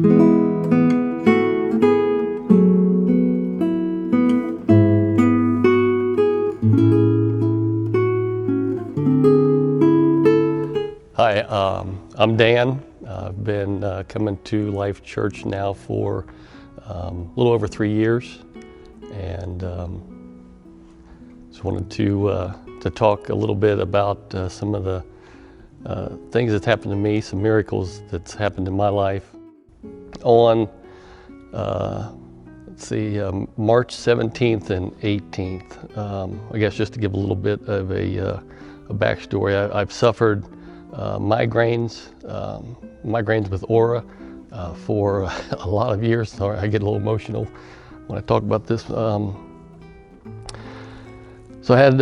Hi, I'm Dan. I've been coming to Life Church now for a little over 3 years, and just wanted to talk a little bit about some of the things that's happened to me, some miracles that's happened in my life. On March 17th and 18th, I guess just to give a little bit of a backstory, I've suffered migraines with aura for a lot of years. Sorry, I get a little emotional when I talk about this. So I had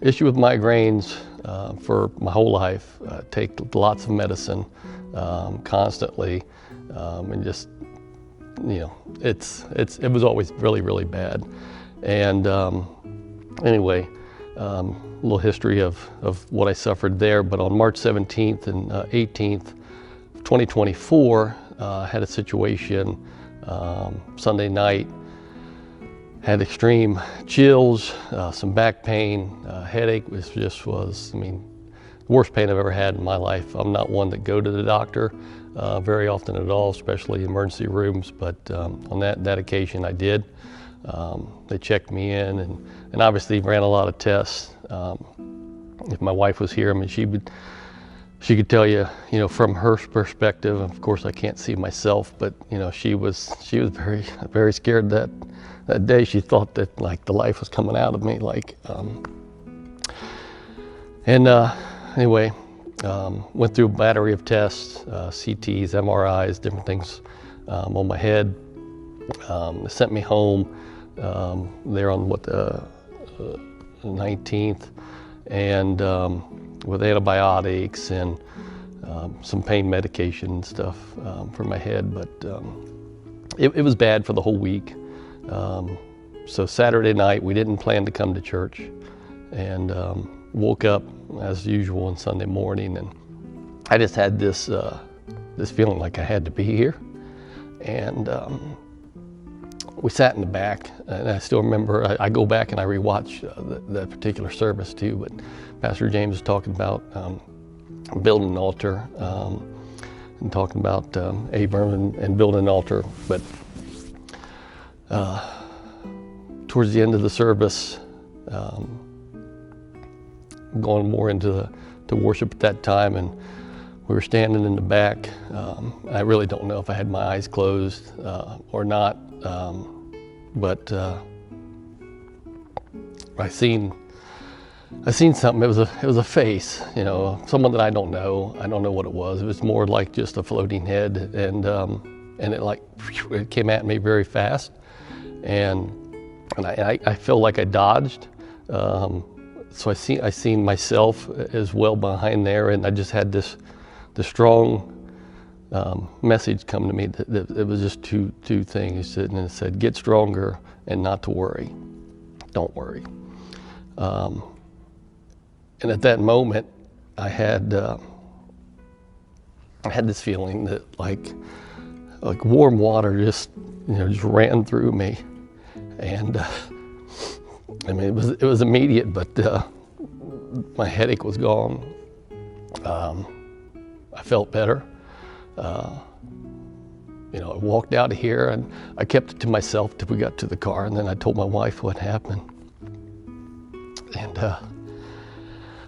issue with migraines for my whole life. Take lots of medicine constantly, and just it was always really, really bad. And anyway. A little history of what I suffered there, but on March 17th and 18th, 2024, had a situation Sunday night, had extreme chills, some back pain, headache was the worst pain I've ever had in my life. I'm not one to go to the doctor very often at all, especially emergency rooms, but on that occasion I did. They checked me in and obviously ran a lot of tests. If my wife was here, she could tell you, from her perspective. Of course, I can't see myself, but she was very, very scared that day. She thought that the life was coming out of me, anyway, went through a battery of tests, CTs, MRIs, different things on my head. They sent me home there on the 19th, and with antibiotics and some pain medication and stuff for my head, but it was bad for the whole week. So Saturday night we didn't plan to come to church, and woke up as usual on Sunday morning, and I just had this feeling like I had to be here. And we sat in the back, and I still remember, I go back and I rewatch that particular service too, but Pastor James was talking about building an altar, and talking about Abram and building an altar. But towards the end of the service, going more into worship at that time, and we were standing in the back. I really don't know if I had my eyes closed or not, but I seen something. It was a face, someone that I don't know. I don't know what it was. It was more like just a floating head, and it came at me very fast, and I feel like I dodged. So I seen myself as well behind there, and I just had the strong message come to me that it was just two things, and it said, get stronger and not to worry. Don't worry. And at that moment, I had this feeling that like warm water just ran through me, and it was immediate, but my headache was gone. I felt better. I walked out of here, and I kept it to myself till we got to the car, and then I told my wife what happened. And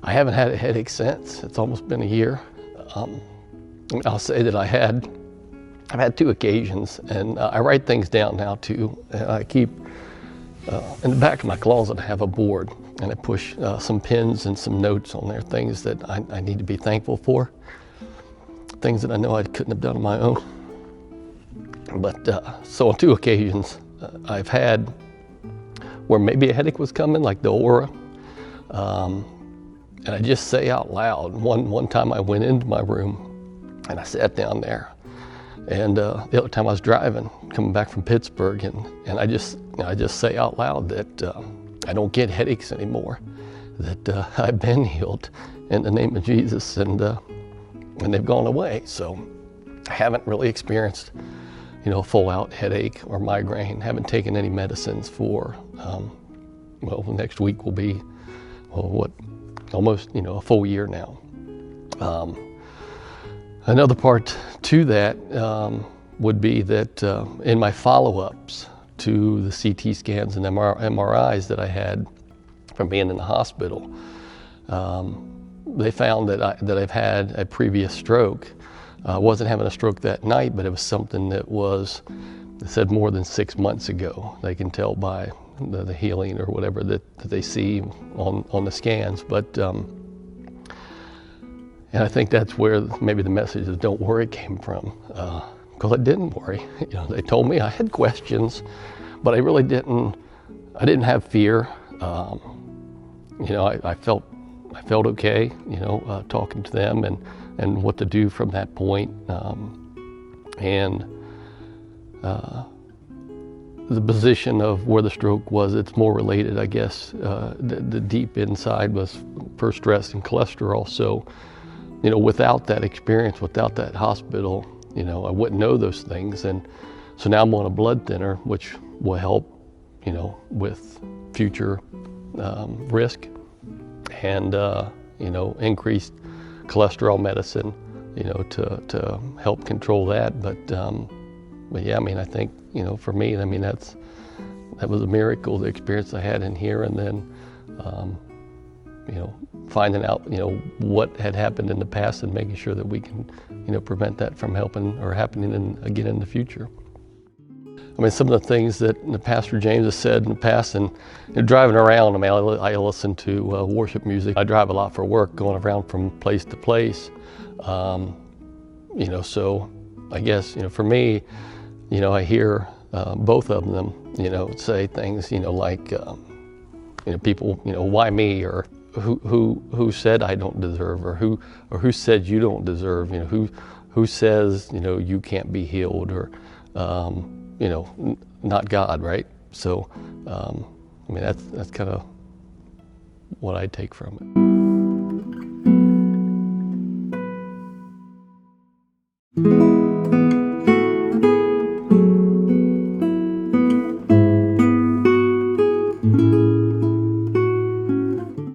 I haven't had a headache since. It's almost been a year. I'll say that I've had 2 occasions, and I write things down now too. And I keep in the back of my closet, I have a board, and I push some pins and some notes on there, things that I need to be thankful for, things that I know I couldn't have done on my own. But so on 2 occasions, I've had where maybe a headache was coming, like the aura, and I just say out loud. One time I went into my room and I sat down there, and the other time I was driving, coming back from Pittsburgh, and I just say out loud that I don't get headaches anymore, that I've been healed in the name of Jesus, and they've gone away. So I haven't really experienced, a full-out headache or migraine. Haven't taken any medicines for, next week will be, almost, a full year now. Another part to that would be that in my follow-ups to the CT scans and MRIs that I had from being in the hospital, they found that I've had a previous stroke. I wasn't having a stroke that night, but it was something that was, they said, more than 6 months ago. They can tell by the healing or whatever that they see on the scans. But and I think that's where maybe the message of "don't worry" came from, because I didn't worry. They told me I had questions, but I really didn't. I didn't have fear. I felt okay. Talking to them and what to do from that point. The position of where the stroke was, it's more related, I guess. The deep inside was for stress and cholesterol. So, without that experience, without that hospital, I wouldn't know those things. And so now I'm on a blood thinner, which will help, with future risk and, increased cholesterol medicine, to help control that. But yeah, I think, for me, that was a miracle, the experience I had in here. And then, finding out, what had happened in the past and making sure that we can, prevent that from happening again in the future. Some of the things that Pastor James has said in the past, and driving around, I listen to worship music. I drive a lot for work, going around from place to place. So I guess, for me, I hear both of them, say things, like, people, why me, or who said I don't deserve, or who said you don't deserve, who says, you can't be healed, or, not God, right? So, that's kind of what I take from it.